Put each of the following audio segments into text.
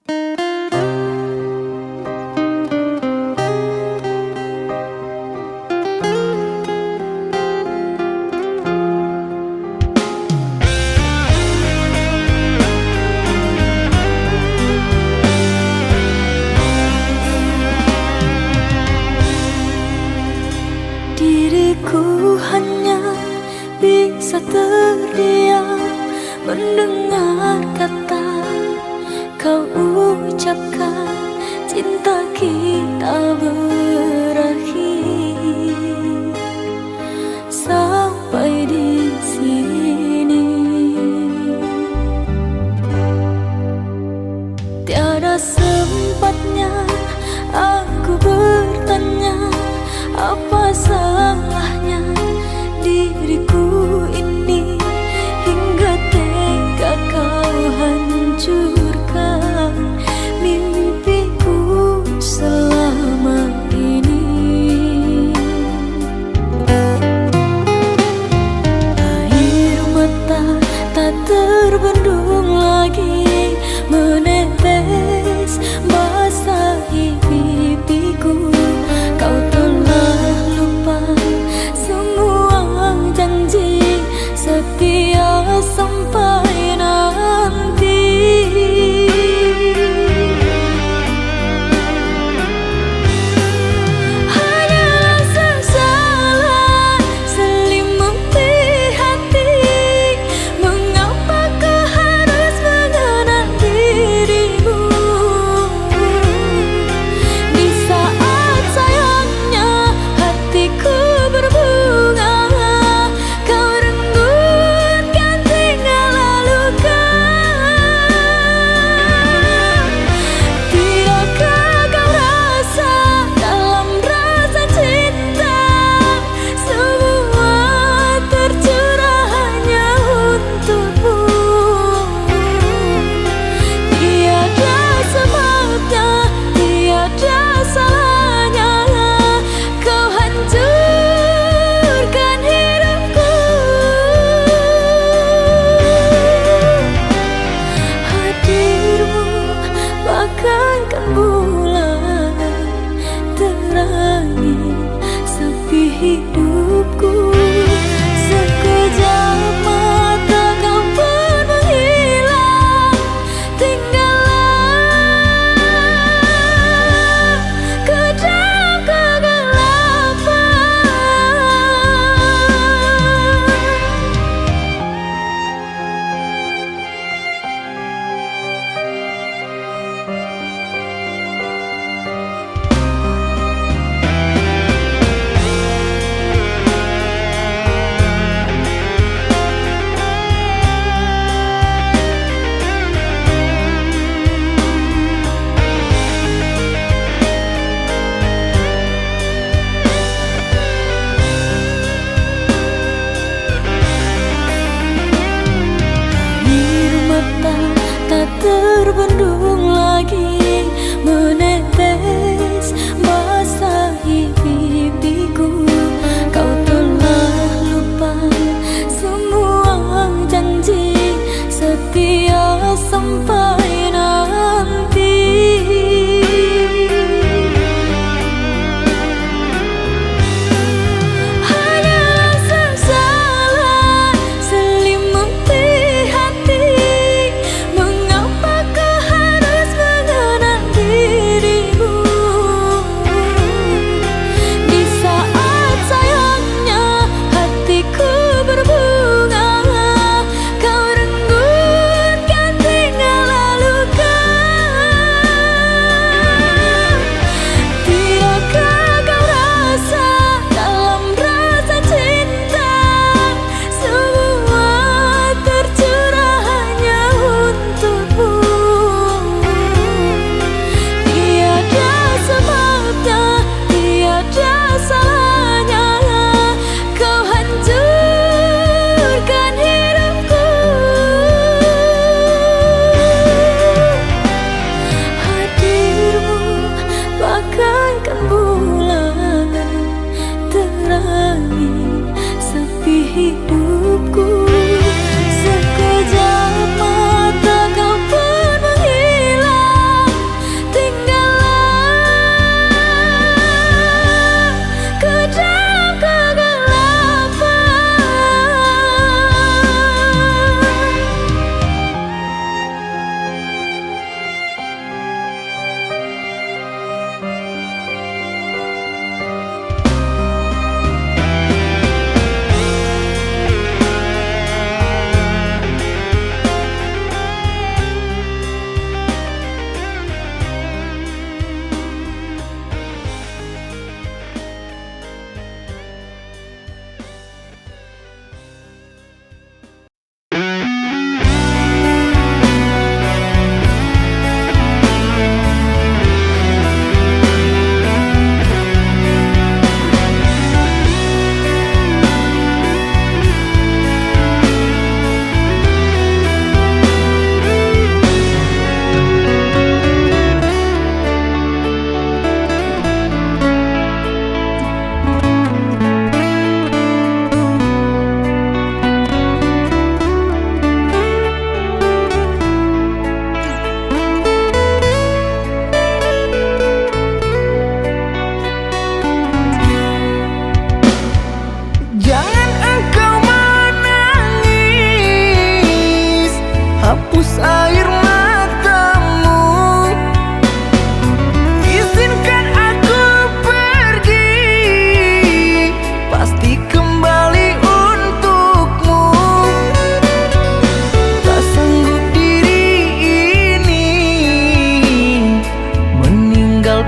Diriku hanya bisa terdiam mendengar kata kau ucapkan, cinta kita berakhir sampai di sini. Tiada sempatnya aku bertanya apa salahnya diriku ini, hingga tega kau hancurkan mimpiku selama ini. Air mata tak terbendung lagi menetes basahi pipiku. Kau telah lupa semua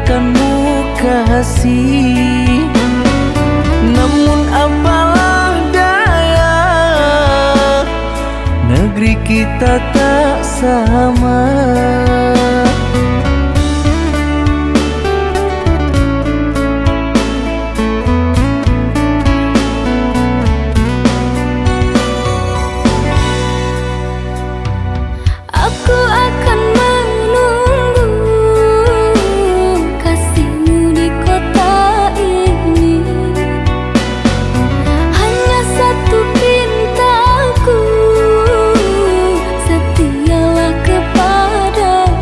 akanmu kasih. Namun apalah daya, negeri kita tak sama. Aku akan menunggu kasihmu di kota ini. Hanya satu pintaku, setialah kepadaku.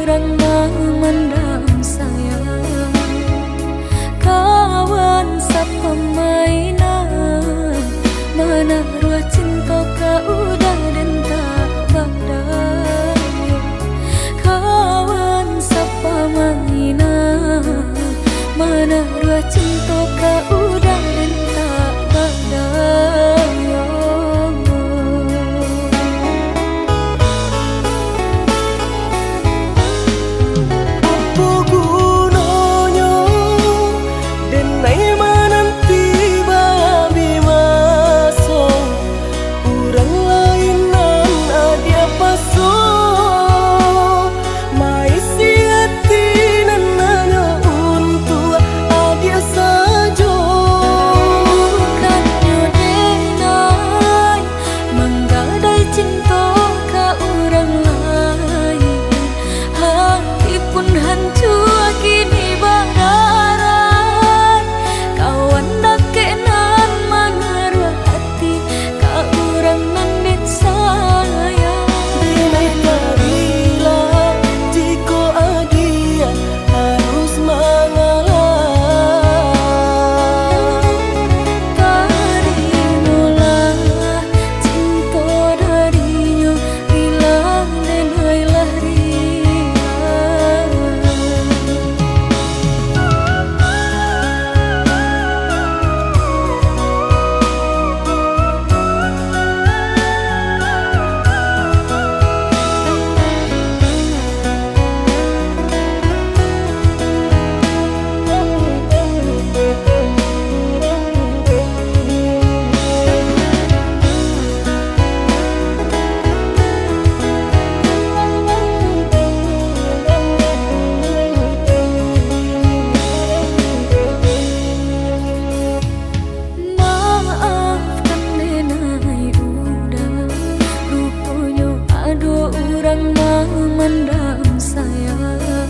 urang memendam sayang. Kawan sapamainan, mana ruah cinta kau udah dan tak berdaya. Kawan sapamainan, mana ruah cinta kau udah dan tak berdaya. Memendam sayang.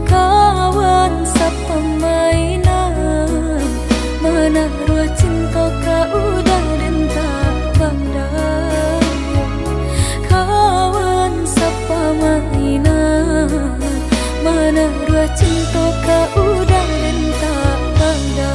Kawan sapamainan, mana ruah cinta kau udah dan tak berdaya. Kawan sapamainan, mana ruah cinta kau udah dan tak berdaya.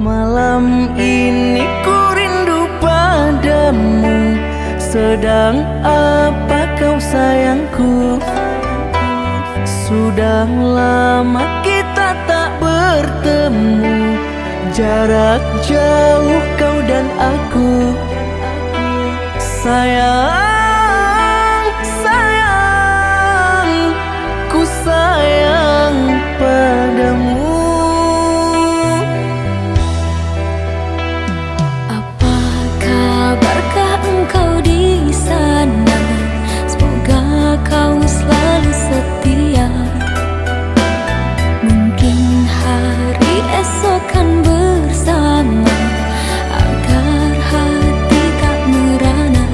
Malam ini ku rindu padamu. Sedang apa kau sayangku? Sudah Sekian lama kita tak bertemu, jarak jauh kau dan aku. Sayang, sayang, ku sayang padamu. Apa kabarkah engkau di sana? Semoga kau selalu setia. Mungkin hari esok kan bersama, agar hati tak merana.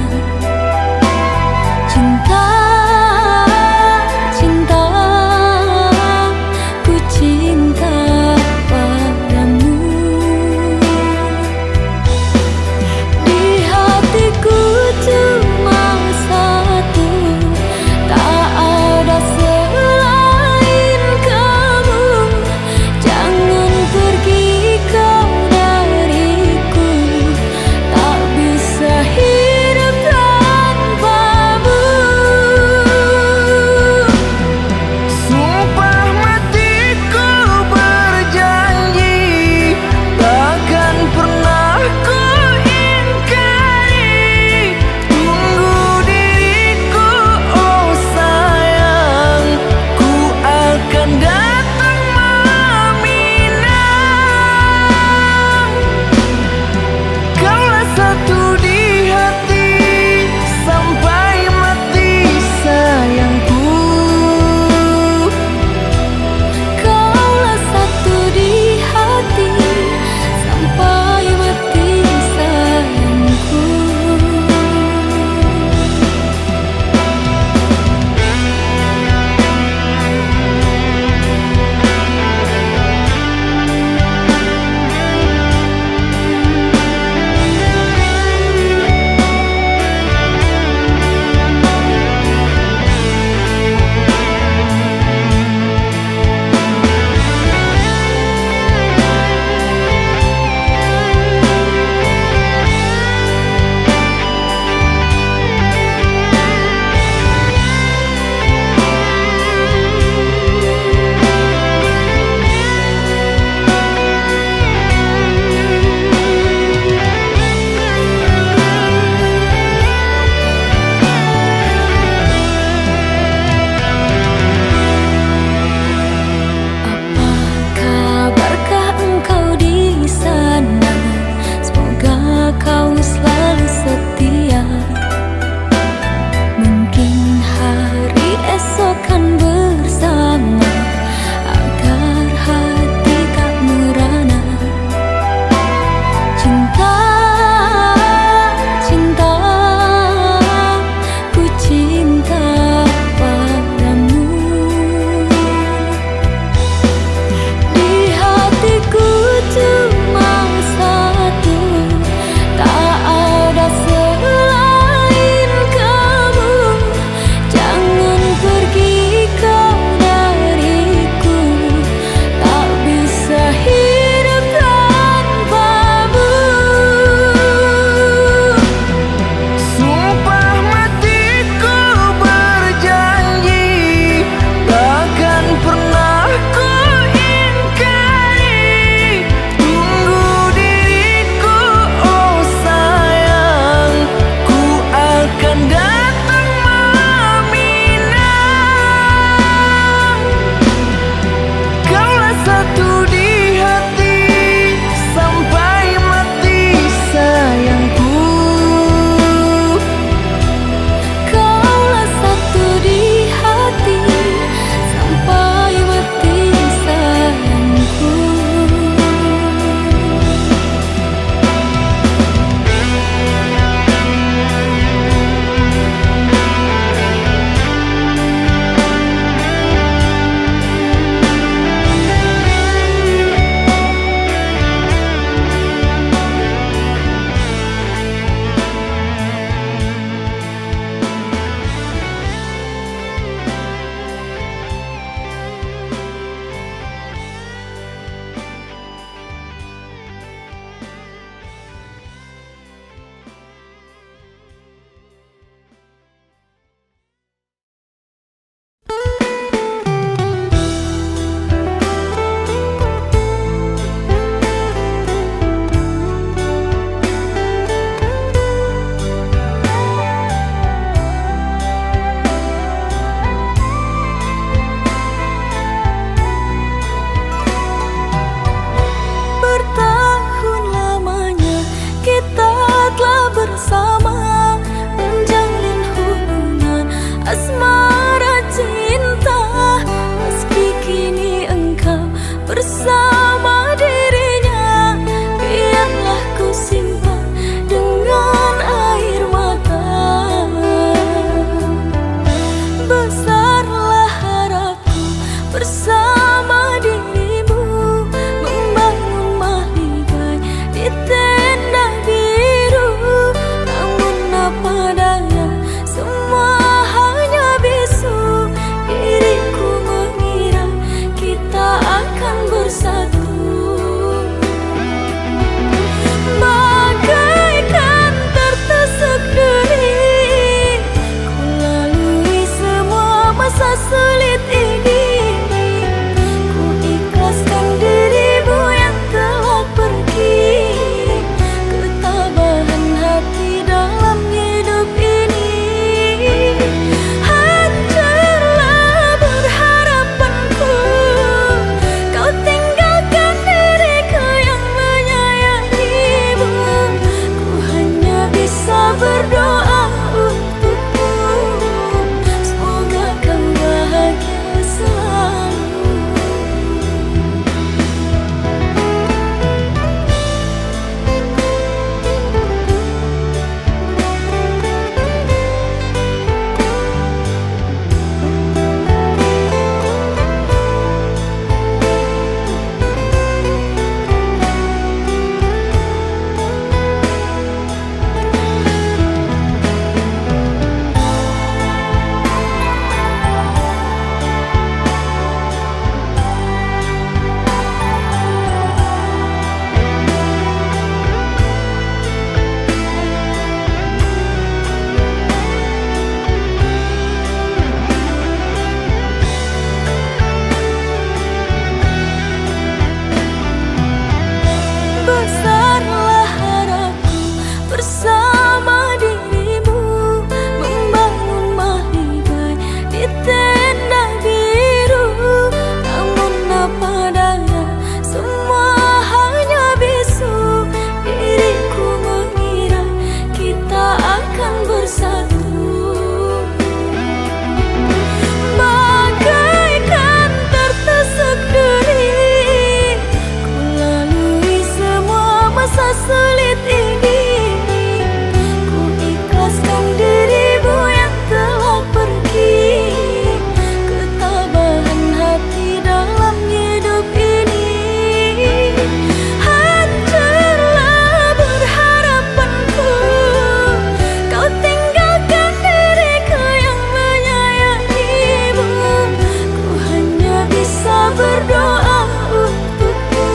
berdoa untukmu,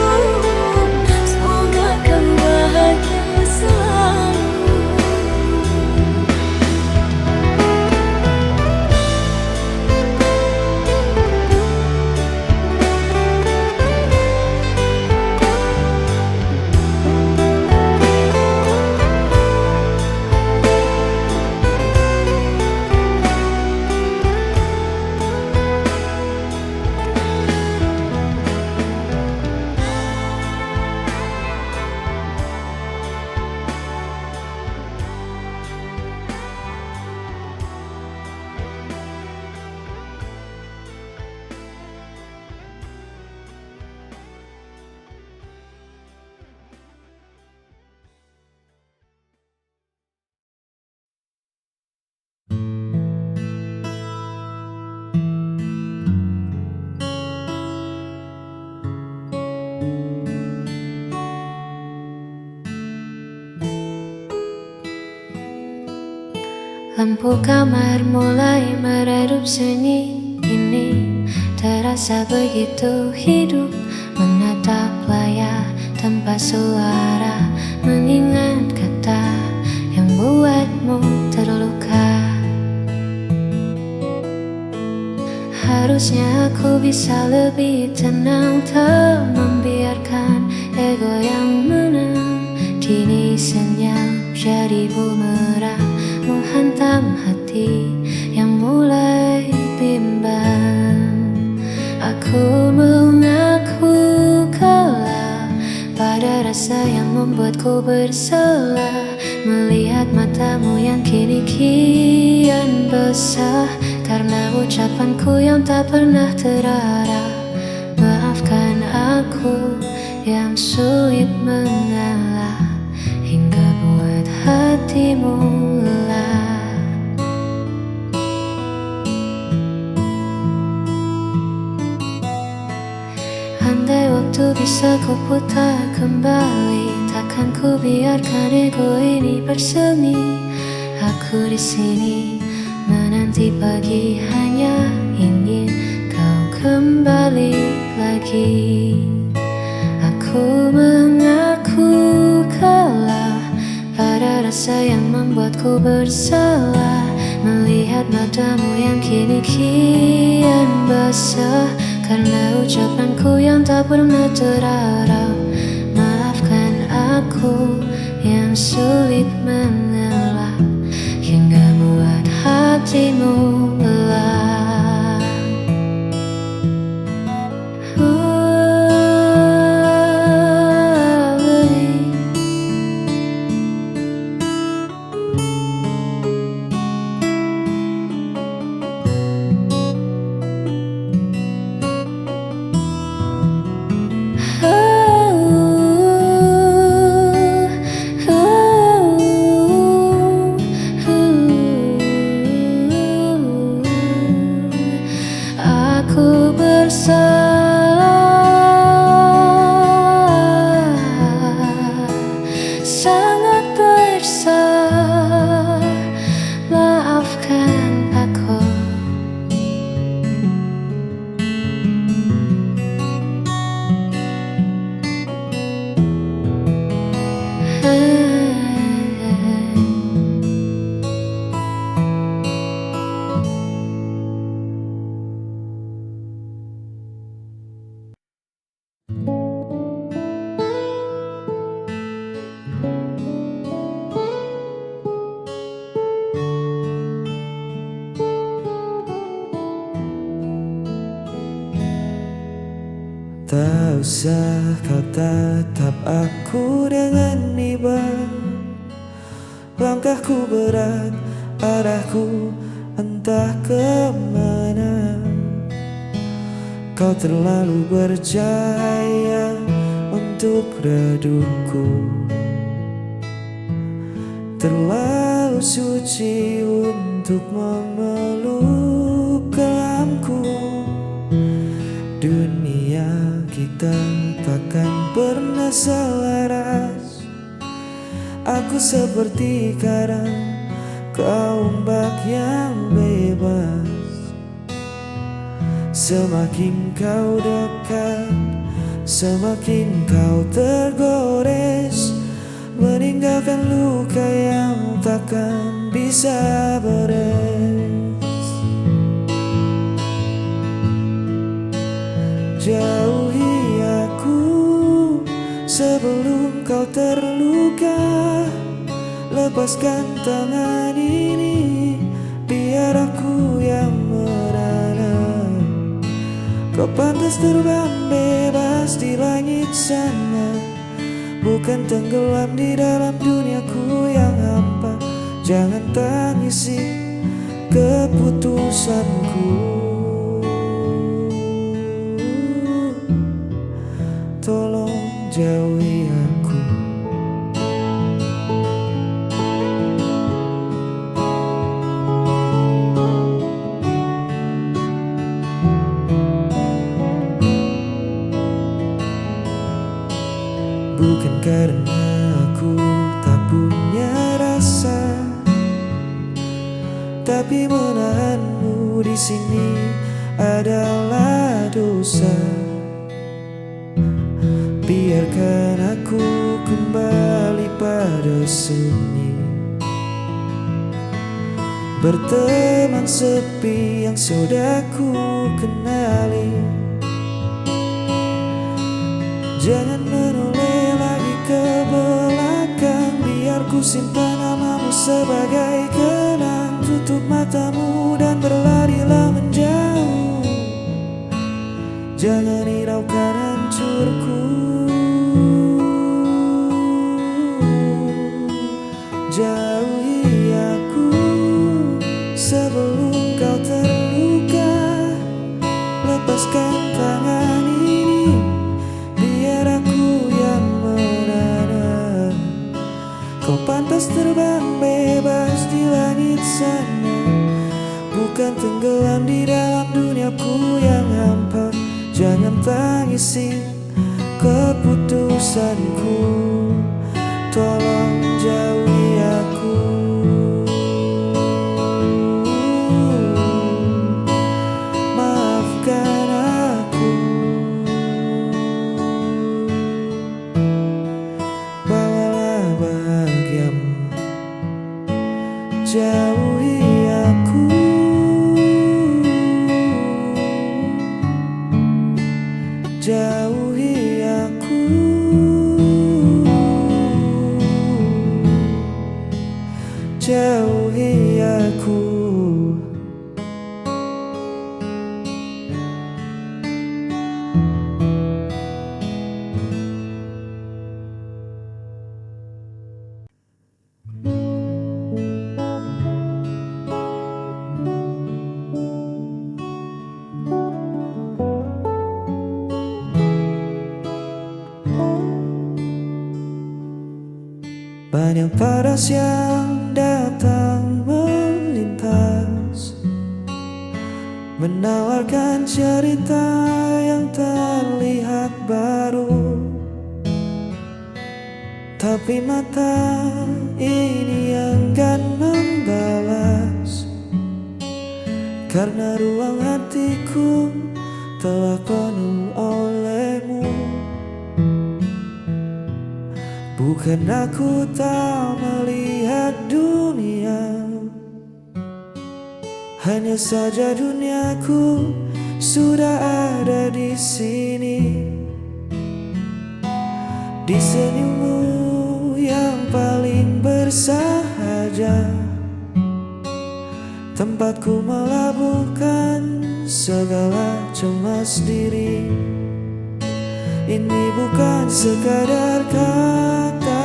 semoga kau bahagia selalu. Lampu kamar mulai meredup sunyi. Ini terasa begitu hidup, menatap layar tanpa suara, mengingat kata yang buatmu terluka. Harusnya aku bisa lebih tenang, tak membiarkan ego yang menang. Kini senyap jadi bumerang, menghantam hati yang mulai bimbang. Aku mengaku kalah pada rasa yang membuatku bersalah, melihat matamu yang kini kian basah karena ucapanku yang tak pernah terarah. Maafkan aku yang sulit mengalah, hingga buat hatimu lelah. Andai waktu bisa ku putar kembali, takkan ku biarkan ego ini bersemi. Aku di sini menanti pagi, hanya ingin kau kembali lagi. Aku mengaku kalah pada rasa yang membuatku bersalah, melihat matamu yang kini kian basah karena ucapanku yang tak pernah terarah. Maafkan aku yang sulit mengalah, hingga buat hatimu lelah. Aku bersalah, sangat bersalah. Maafkan aku. Tak usah kau tatap aku dengan iba. Langkahku berat, arahku entah kemana. Kau terlalu bercahaya untuk redupku, terlalu suci untuk memeluk kelamku. Dunia kita takkan pernah selaras. Aku seperti karang, kau ombak yang bebas. Semakin kau dekat, semakin kau tergores, meninggalkan luka yang takkan bisa beres. Jauhi aku sebelum kau terluka. Lepaskan tangan ini, biar aku yang merana. Kau pantas terbang bebas di langit sana, bukan tenggelam di dalam duniaku yang hampa. Jangan tangisi keputusanku. Tolong jauhi aku. Bukan karena aku tak punya rasa, tapi menahanmu di sini adalah dosa. Biarkan aku kembali pada seni, berteman sepi yang sudah ku kenali. Jangan menoleh lagi ke belakang, biar ku simpan namamu sebagai kenang. Tutup matamu dan berlarilah menjauh, jangan hiraukan hancurku. Jauhi aku sebelum kau terluka. Lepaskan tangan ini, biar aku yang menara. Kau pantas terbang bebas di langit sana, bukan tenggelam di dalam duniaku yang hampa. Jangan tangisi keputusanku. Tolong jauhi aku. Maafkan aku. Bawalah bahagiamu. Jauhi aku. Jauhi aku. Jauhi aku. Banyak paras yang datang melintas, menawarkan cerita yang terlihat baru. Tapi mata ini enggan membalas, karena ruang hatiku telah penuh olehmu. Bukan aku tak melihat dunia, hanya saja duniaku sudah ada di sini. Di senyummu yang paling bersahaja, tempatku melabuhkan segala cemas diri. Ini bukan sekadar kata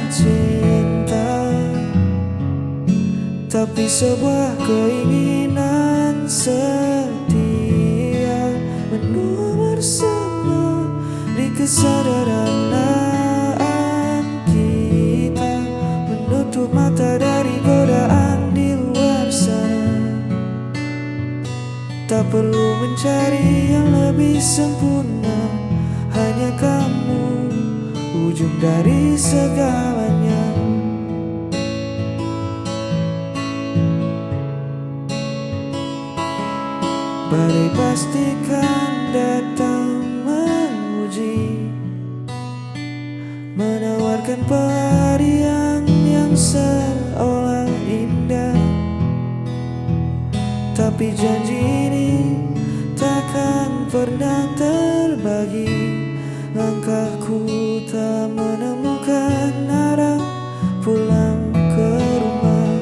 cinta, tapi sebuah keinginan setia, menua bersama di kesadaran kita, menutup mata dari godaan di luar sana. Tak perlu mencari yang lebih sempurna, hanya kamu ujung dari segalanya. badai pastikan datang menguji, menawarkan pelarian yang seolah indah. Tapi janji ini takkan pernah terbagi. Langkahku tak menemukan arah pulang ke rumah.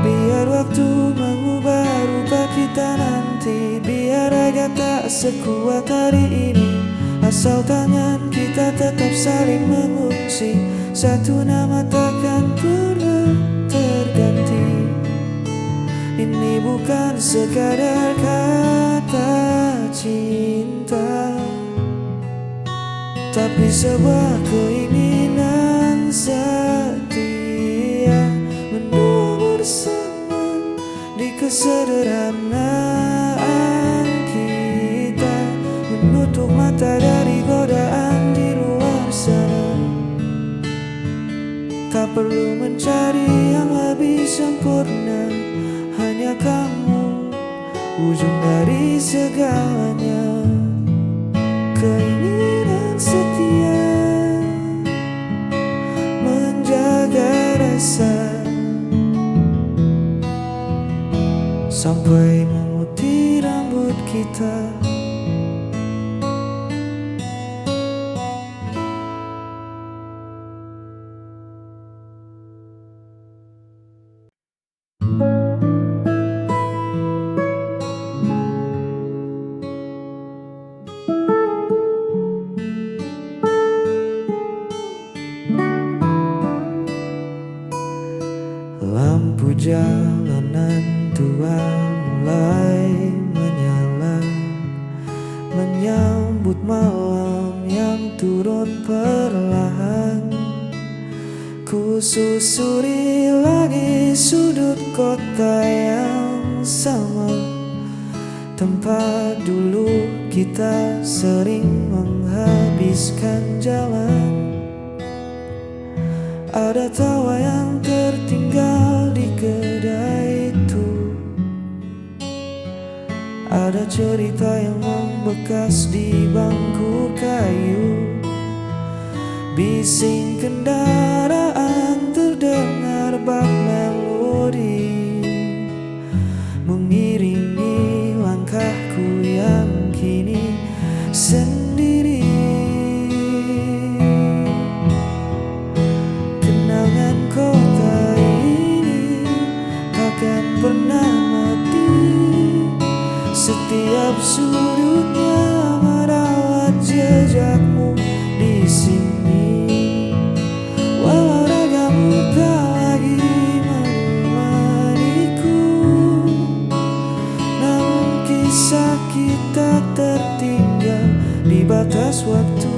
Biar waktu mengubah rupa kita nanti, biar raga tak sekuat hari ini, asal tangan kita tetap saling mengungsi. Satu nama takkan pernah terganti. Ini bukan sekadar kata cinta, tapi sebuah keinginan setia, mendua bersama di kesederhanaan kita, menutup mata dari godaan di luar sana. Tak perlu mencari yang lebih sempurna, hanya kamu, ujung dari segalanya. Keinginan setia menjaga rasa sampai memutih rambut kita. Lampu jalanan tua mulai menyala, menyambut malam yang turun perlahan. Ku susuri lagi sudut kota yang sama, tempat dulu kita sering menghabiskan jalan. Ada tawa yang tertinggal di kedai itu, ada cerita yang membekas di bangku kayu. Bising kendaraan terdengar bak melodi, mengiringi langkahku yang kini sendiri. Kenangan kota ini takkan pernah mati, setiap sudutnya merawat jejakmu di sini. Walau ragamu tak lagi menemaniku, namun kisah kita tertinggal di batas waktu.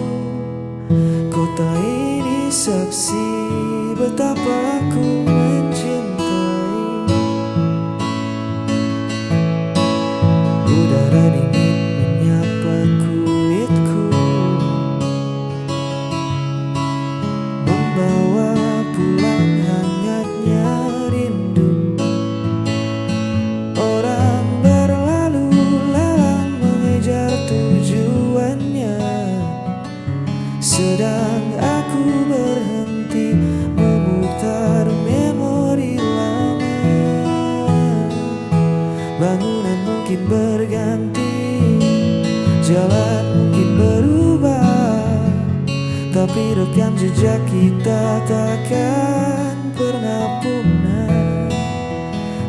Kota ini saksi betapa aku mencintai. Udara dingin menyapa kulitku, membawa pulang hangatnya rindu. Orang berlalu lalang mengejar tujuannya, sedang aku berhenti memutar memori lama. Bangunan mungkin berganti, jalan mungkin berubah, tapi rekam jejak kita takkan pernah punah.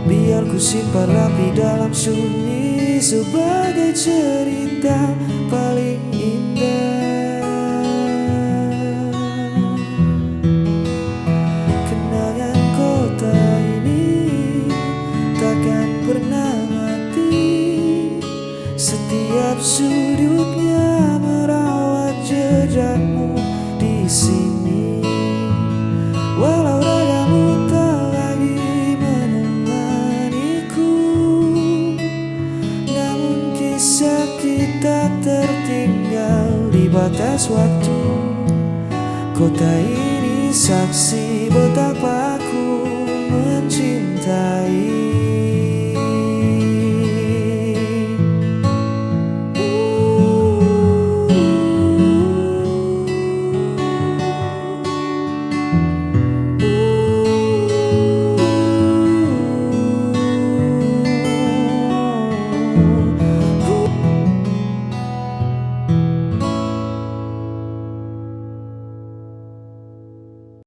Biar ku simpan rapi dalam sunyi sebagai cerita paling indah. Kenangan kota ini takkan pernah mati, setiap sudutnya merawat jejakmu di sini. Walau ragamu tak lagi menemaniku, namun kisah kita tertinggal di batas waktu. Kota ini saksi betapa aku mencintai.